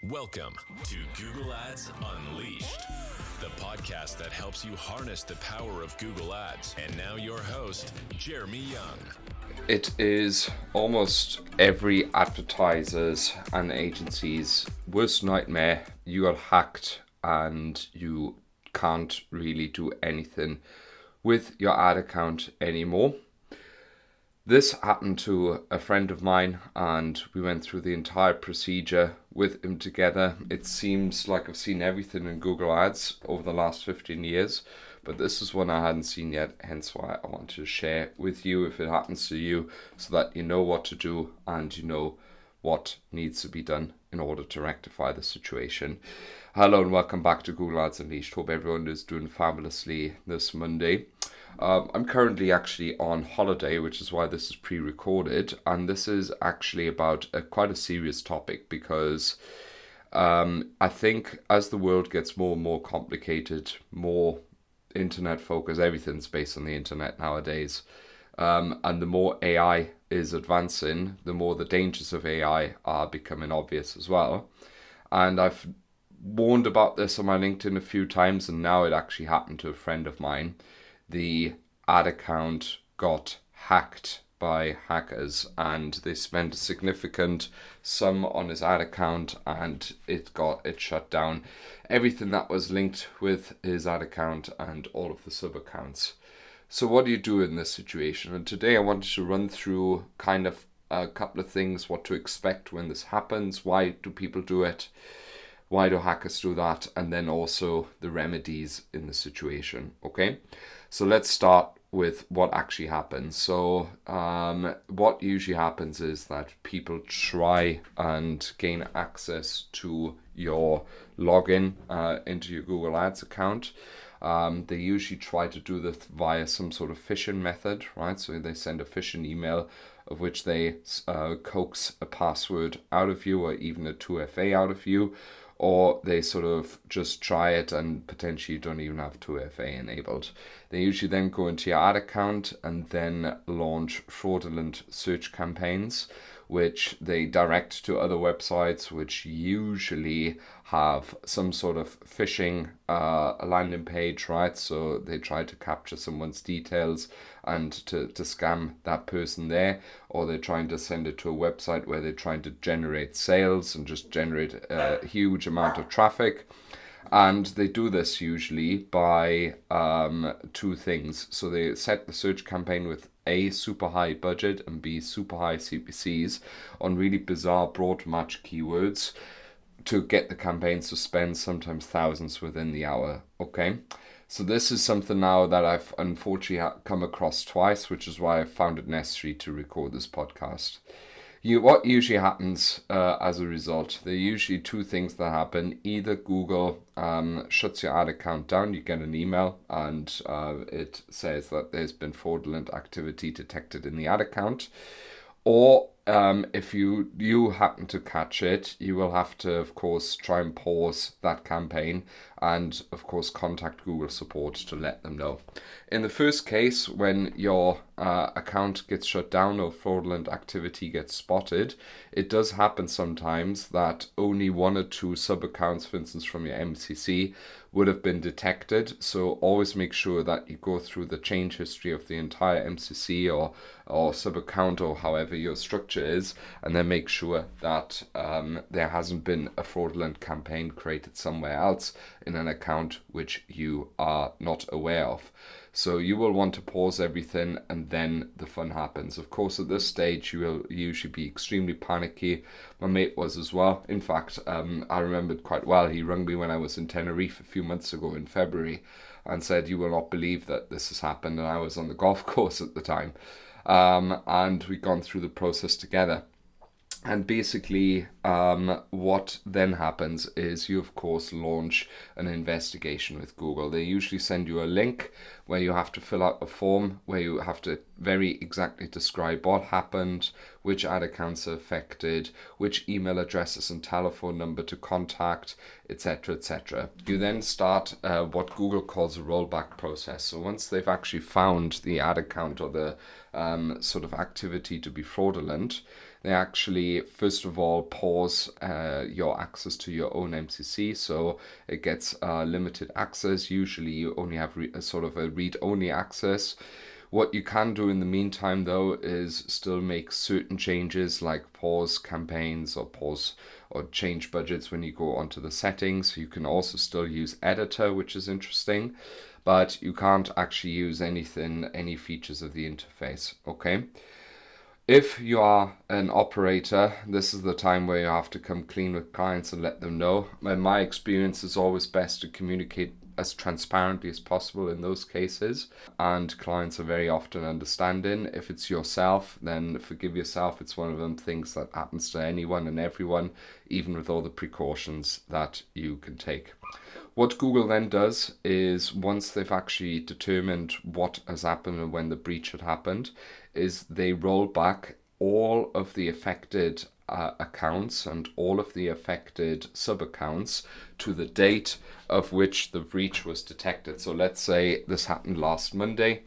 Welcome to Google Ads Unleashed, the podcast that helps you harness the power of Google Ads. And now your host, Jeremy Young. It is almost every advertiser's and agency's worst nightmare. You got hacked and you can't really do anything with your ad account anymore. This happened to a friend of mine and we went through the entire procedure with him together. It seems like I've seen everything in Google Ads over the last 15 years, but this is one I hadn't seen yet, hence why I wanted to share with you if it happens to you, so that you know what to do and you know what needs to be done in order to rectify the situation. Hello and welcome back to Google Ads Unleashed. Hope everyone is doing fabulously this Monday. I'm currently actually on holiday, which is why this is pre-recorded, and this is actually about quite a serious topic because I think as the world gets more and more complicated, more internet focused, everything's based on the internet nowadays, and the more AI is advancing, the more the dangers of AI are becoming obvious as well. And I've warned about this on my LinkedIn a few times, and now it actually happened to a friend of mine. The ad account got hacked by hackers and they spent a significant sum on his ad account and it shut down everything that was linked with his ad account and all of the sub accounts. So what do you do in this situation? And today I wanted to run through kind of a couple of things, what to expect when this happens, why do people do it, why do hackers do that, and then also the remedies in the situation. Okay, so let's start with what actually happens. So what usually happens is that people try and gain access to your login into your Google Ads account. They usually try to do this via some sort of phishing method, right? So they send a phishing email of which they coax a password out of you or even a 2FA out of you, or they sort of just try it and potentially don't even have 2FA enabled. They usually then go into your ad account and then launch fraudulent search campaigns, which they direct to other websites, which usually have some sort of phishing landing page, right? So they try to capture someone's details and to scam that person there, or they're trying to send it to a website where they're trying to generate sales and just generate a huge amount of traffic. And they do this usually by two things. So they set the search campaign with A, super high budget, and B, super high CPCs on really bizarre broad match keywords to get the campaigns to spend sometimes thousands within the hour. Okay, so this is something now that I've unfortunately come across twice, which is why I found it necessary to record this podcast. What usually happens as a result, there are usually two things that happen. Either Google shuts your ad account down, you get an email and it says that there's been fraudulent activity detected in the ad account, or if you happen to catch it, you will have to, of course, try and pause that campaign and, of course, contact Google support to let them know. In the first case, when your account gets shut down or fraudulent activity gets spotted, it does happen sometimes that only one or two sub-accounts, for instance, from your MCC, would have been detected. So always make sure that you go through the change history of the entire MCC or sub-account or however your structure is, and then make sure that there hasn't been a fraudulent campaign created somewhere else in an account which you are not aware of. So you will want to pause everything and then the fun happens. Of course, at this stage, you will usually be extremely panicky. My mate was as well. In fact, I remembered quite well. He rang me when I was in Tenerife a few months ago in February and said, "You will not believe that this has happened." And I was on the golf course at the time. And we'd gone through the process together. And basically, what then happens is you, of course, launch an investigation with Google. They usually send you a link where you have to fill out a form where you have to very exactly describe what happened, which ad accounts are affected, which email addresses and telephone number to contact, etc., etc. You then start what Google calls a rollback process. So once they've actually found the ad account or the sort of activity to be fraudulent, they actually, first of all, pause your access to your own MCC. So it gets limited access. Usually you only have a sort of a read-only access. What you can do in the meantime, though, is still make certain changes like pause campaigns or pause or change budgets when you go onto the settings. You can also still use editor, which is interesting, but you can't actually use any features of the interface. Okay. If you are an operator, this is the time where you have to come clean with clients and let them know. In my experience, it's always best to communicate as transparently as possible in those cases, and clients are very often understanding. If it's yourself, then forgive yourself. It's one of them things that happens to anyone and everyone, even with all the precautions that you can take. What Google then does is, once they've actually determined what has happened and when the breach had happened, is they roll back all of the affected accounts and all of the affected sub-accounts to the date of which the breach was detected. So let's say this happened last Monday.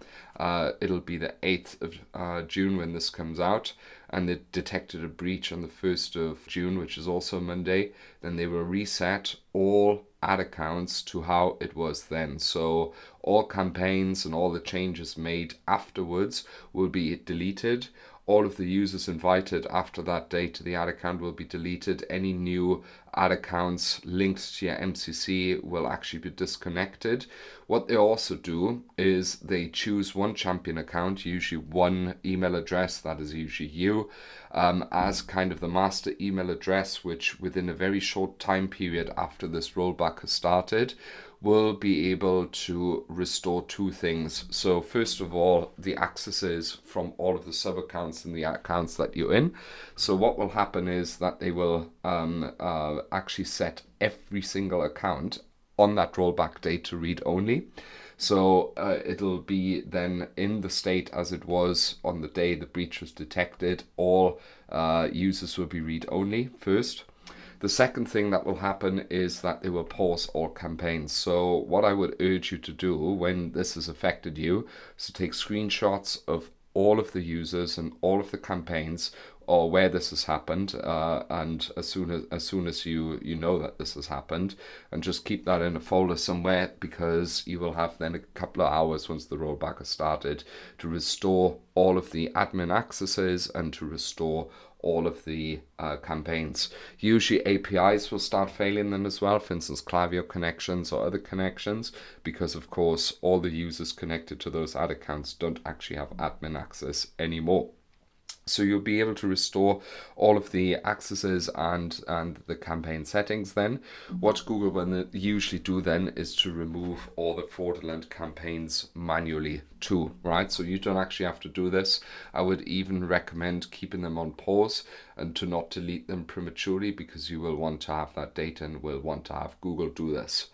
It'll be the 8th of June when this comes out, and they detected a breach on the 1st of June, which is also Monday. Then they will reset all ad accounts to how it was then. So all campaigns and all the changes made afterwards will be deleted. All of the users invited after that date to the ad account will be deleted. Any new ad accounts linked to your MCC will actually be disconnected. What they also do is they choose one champion account, usually one email address, that is usually you, as kind of the master email address, which within a very short time period after this rollback has started, will be able to restore two things. So first of all, the accesses from all of the sub accounts and the accounts that you're in. So what will happen is that they will actually set every single account on that rollback date to read only. So it'll be then in the state as it was on the day the breach was detected. All users will be read only first. The second thing that will happen is that they will pause all campaigns. So what I would urge you to do when this has affected you is to take screenshots of all of the users and all of the campaigns, or where this has happened, and as soon as you know that this has happened, and just keep that in a folder somewhere, because you will have then a couple of hours once the rollback has started to restore all of the admin accesses and to restore all of the campaigns. Usually APIs will start failing then as well, for instance Klaviyo connections or other connections, because of course all the users connected to those ad accounts don't actually have admin access anymore. So you'll be able to restore all of the accesses and the campaign settings then. What Google will usually do then is to remove all the fraudulent campaigns manually too, right? So you don't actually have to do this. I would even recommend keeping them on pause and to not delete them prematurely, because you will want to have that data and will want to have Google do this.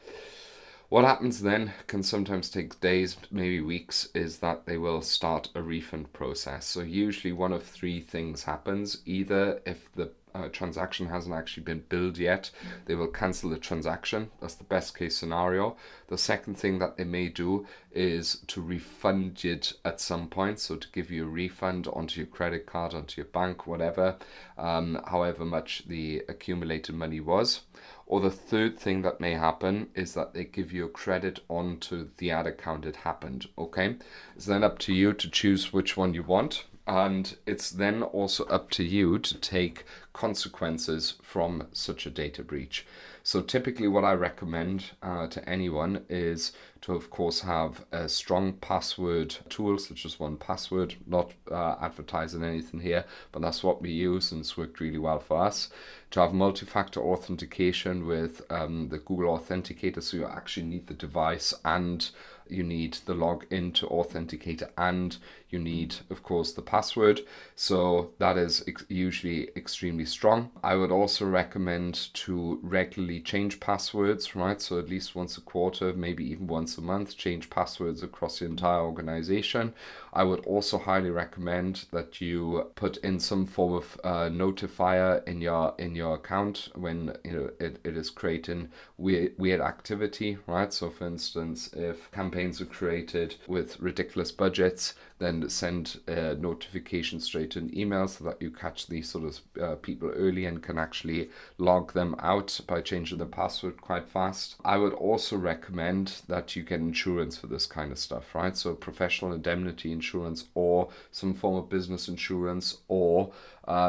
What happens then can sometimes take days, maybe weeks, is that they will start a refund process. So usually one of three things happens. Either if the transaction hasn't actually been billed yet, they will cancel the transaction. That's the best case scenario. The second thing that they may do is to refund it at some point. So to give you a refund onto your credit card, onto your bank, whatever, however much the accumulated money was. Or the third thing that may happen is that they give you a credit onto the ad account it happened. Okay, it's then up to you to choose which one you want, and it's then also up to you to take consequences from such a data breach. So typically what I recommend to anyone is to of course have a strong password tool such as 1Password, not advertising anything here, but that's what we use and it's worked really well for us. To have multi-factor authentication with the Google Authenticator, so you actually need the device and you need the login to Authenticator, and you need of course the password. So that is usually extremely strong. I would also recommend to regularly change passwords, right? So at least once a quarter, maybe even once a month, change passwords across the entire organization. I would also highly recommend that you put in some form of notifier in your account when it is creating weird activity, right? So for instance, if campaigns are created with ridiculous budgets, then send a notification straight to an email so that you catch these sort of people early and can actually log them out by changing the password quite fast. I would also recommend that you get insurance for this kind of stuff, right? So professional indemnity insurance or some form of business insurance or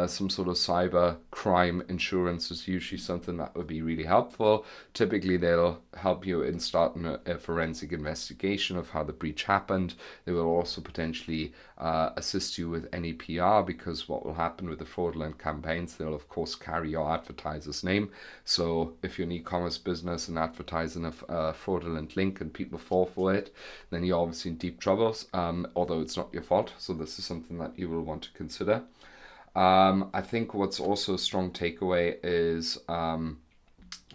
some sort of cyber crime insurance is usually something that would be really helpful. Typically, they'll help you in starting a forensic investigation of how the breach happened. They will also potentially assist you with any PR, because what will happen with the fraudulent campaigns, they'll of course carry your advertiser's name. So if you're an e-commerce business and advertising a fraudulent link and people fall for it, then you're obviously in deep troubles, although it's not your fault. So this is something that you will want to consider. I think what's also a strong takeaway is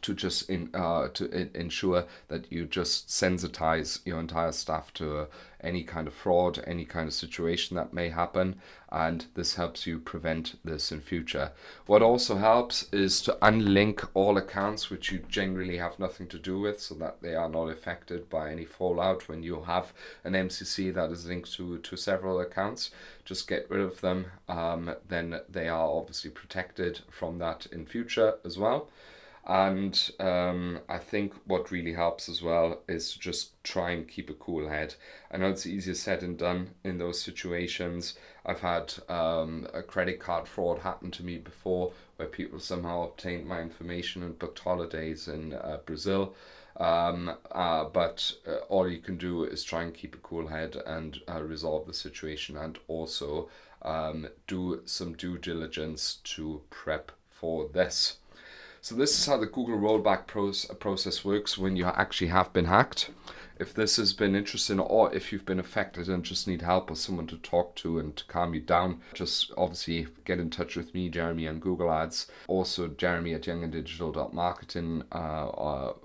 to just ensure that you just sensitize your entire staff to any kind of fraud, any kind of situation that may happen, and this helps you prevent this in future. What also helps is to unlink all accounts which you generally have nothing to do with, so that they are not affected by any fallout when you have an MCC that is linked to several accounts. Just get rid of them, then they are obviously protected from that in future as well. And I think what really helps as well is to just try and keep a cool head. I know it's easier said than done in those situations. I've had a credit card fraud happen to me before, where people somehow obtained my information and booked holidays in Brazil. But all you can do is try and keep a cool head and resolve the situation, and also do some due diligence to prep for this. So this is how the Google rollback process works when you actually have been hacked. If this has been interesting, or if you've been affected and just need help or someone to talk to and to calm you down, just obviously get in touch with me, Jeremy, on Google Ads. Also jeremy@younganddigital.marketing or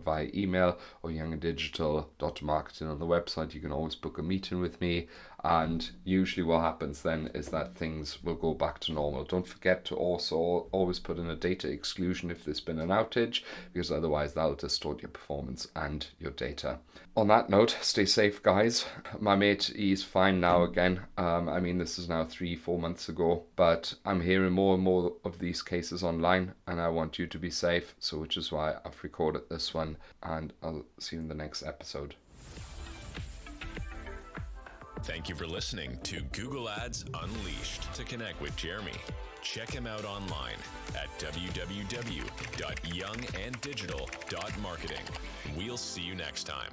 via email, or younganddigital.marketing on the website. You can always book a meeting with me. And usually what happens then is that things will go back to normal. Don't forget to also always put in a data exclusion if there's been an outage, because otherwise that'll distort your performance and your data. On that note, stay safe, guys. My mate, he's fine now again. I mean, this is now 3-4 months ago, but I'm hearing more and more of these cases online, and I want you to be safe. So which is why I've recorded this one, and I'll see you in the next episode. Thank you for listening to Google Ads Unleashed. To connect with Jeremy, check him out online at www.younganddigital.marketing. We'll see you next time.